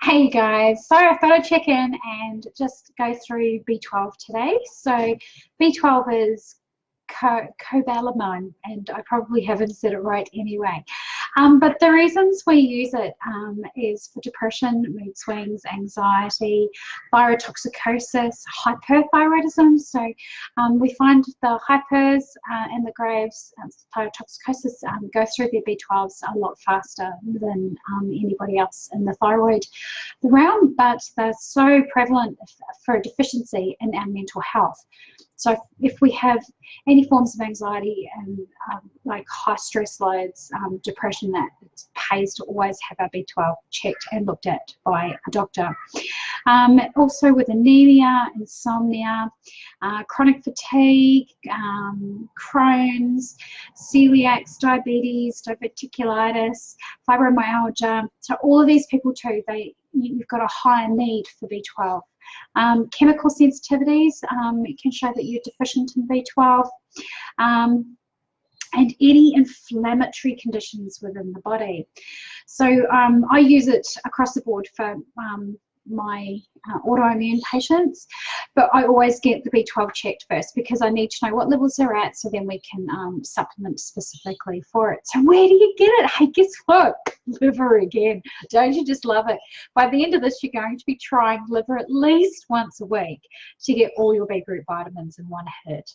Hey guys, so I thought I'd check in and just go through B12 today. So B12 is cobalamin, and I probably haven't said it right anyway. But the reasons we use it is for depression, mood swings, anxiety, thyrotoxicosis, hyperthyroidism. So we find the hypers and the graves, thyrotoxicosis go through their B12s a lot faster than anybody else in the thyroid realm, but they're so prevalent for deficiency in our mental health. So if we have any forms of anxiety and like high stress loads, depression, that it pays to always have our B12 checked and looked at by a doctor. Also with anemia, insomnia, chronic fatigue, Crohn's, celiac, diabetes, diverticulitis, fibromyalgia. So all of these people too, you've got a higher need for B12. Chemical sensitivities can show that you're deficient in B12, and any inflammatory conditions within the body. So I use it across the board for my autoimmune patients, but I always get the B12 checked first because I need to know what levels they're at, so then we can supplement specifically for it. So where do you get it? Hey, guess what? Liver again. Don't you just love it? By the end of this, you're going to be trying liver at least once a week to get all your B group vitamins in one hit.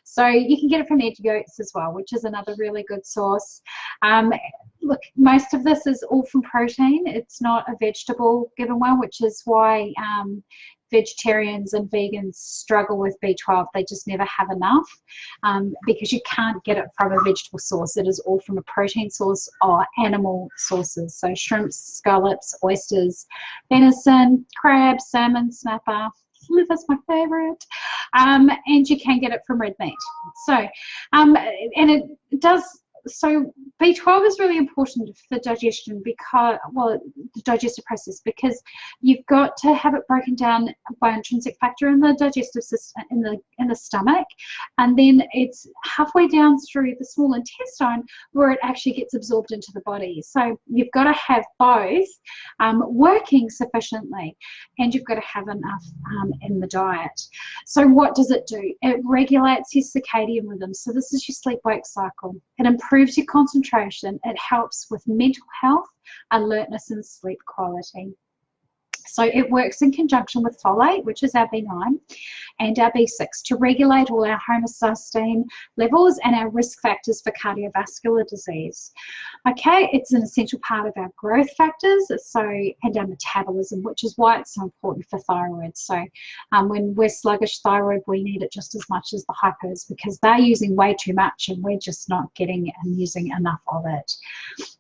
So you can get it from egg yolks as well, which is another really good source. Look, most of this is all from protein. It's not a vegetable given one, which is why vegetarians and vegans struggle with B12. They just never have enough because you can't get it from a vegetable source. It is all from a protein source or animal sources. So shrimps, scallops, oysters, venison, crab, salmon, snapper. Liver's my favorite. And you can get it from red meat. So, and it does. So B12 is really important for digestion because, well, the digestive process, because you've got to have it broken down by intrinsic factor in the digestive system, in the stomach, and then it's halfway down through the small intestine where it actually gets absorbed into the body. So you've got to have both working sufficiently, and you've got to have enough in the diet. So what does it do? It regulates your circadian rhythm. So this is your sleep-wake cycle. It improves your concentration. It helps with mental health, alertness, and sleep quality. So it works in conjunction with folate, which is our B9, and our B6 to regulate all our homocysteine levels and our risk factors for cardiovascular disease. Okay, it's an essential part of our growth factors, and our metabolism, which is why it's so important for thyroid. So when we're sluggish thyroid, we need it just as much as the hypers because they're using way too much and we're just not getting and using enough of it.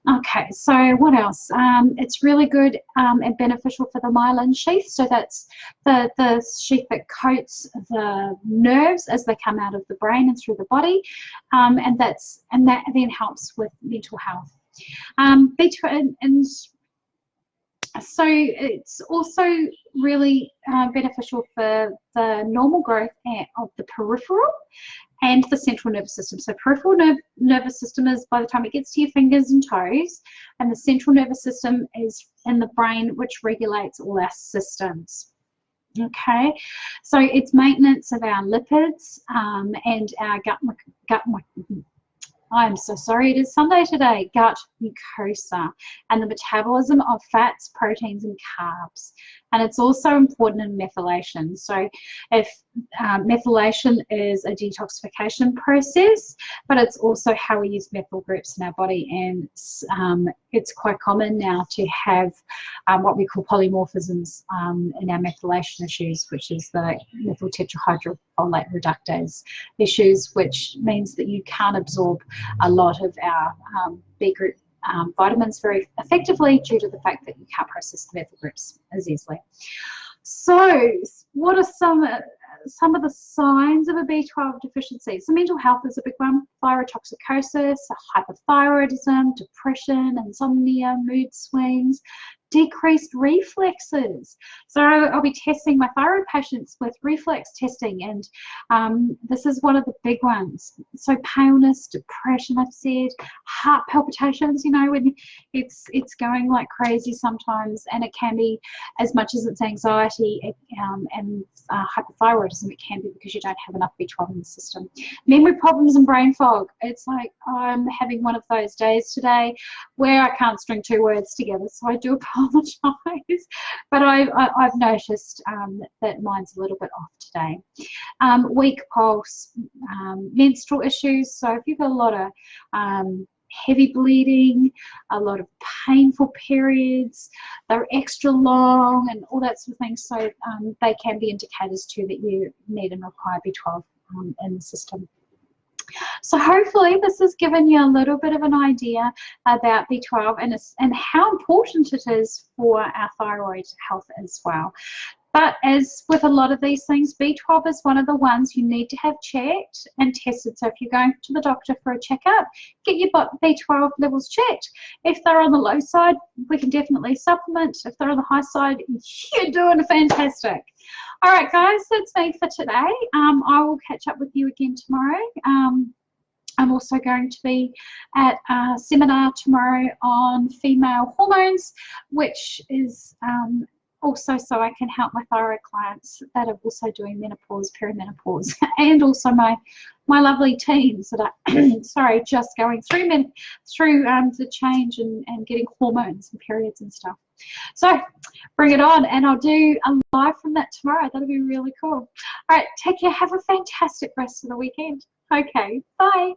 Okay, so what else? It's really good and beneficial for the myelin sheath. So that's the sheath that coats the nerves as they come out of the brain and through the body, and that then helps with mental health. B12, and so it's also really beneficial for the normal growth of the peripheral and the central nervous system. So peripheral nervous system is by the time it gets to your fingers and toes, and the central nervous system is in the brain, which regulates all our systems. Okay, so it's maintenance of our lipids and our gut I'm so sorry, it is Sunday today, gut mucosa, and the metabolism of fats, proteins, and carbs. And it's also important in methylation. So if methylation is a detoxification process, but it's also how we use methyl groups in our body, and it's quite common now to have what we call polymorphisms in our methylation issues, which is the methyl tetrahydrofolate reductase issues, which means that you can't absorb a lot of our B group vitamins very effectively due to the fact that you can't process the methyl groups as easily. So what are some of the signs of a B12 deficiency? So mental health is a big one. Thyrotoxicosis, hypothyroidism, depression, insomnia, mood swings, decreased reflexes. So I'll be testing my thyroid patients with reflex testing, and this is one of the big ones. So paleness, depression, I've said, heart palpitations, you know, when it's going like crazy sometimes, and it can be, as much as it's anxiety and hypothyroidism, it can be because you don't have enough B12 in the system. Memory problems and brain fog. It's like I'm having one of those days today where I can't string 2 words together, so I do apologize. But I've noticed that mine's a little bit off today. Weak pulse, menstrual issues. So if you've got a lot of heavy bleeding, a lot of painful periods, they're extra long and all that sort of thing. So they can be indicators too that you need and require B12 in the system. So hopefully this has given you a little bit of an idea about B12 and how important it is for our thyroid health as well. But as with a lot of these things, B12 is one of the ones you need to have checked and tested. So if you're going to the doctor for a checkup, get your B12 levels checked. If they're on the low side, we can definitely supplement. If they're on the high side, you're doing fantastic. All right, guys, that's me for today. I will catch up with you again tomorrow. I'm also going to be at a seminar tomorrow on female hormones, which is also so I can help my thyroid clients that are also doing menopause, perimenopause, and also my lovely teens that are sorry, just going through the change and getting hormones and periods and stuff. So bring it on, and I'll do a live from that tomorrow. That'll be really cool. All right, take care. Have a fantastic rest of the weekend. Okay, bye.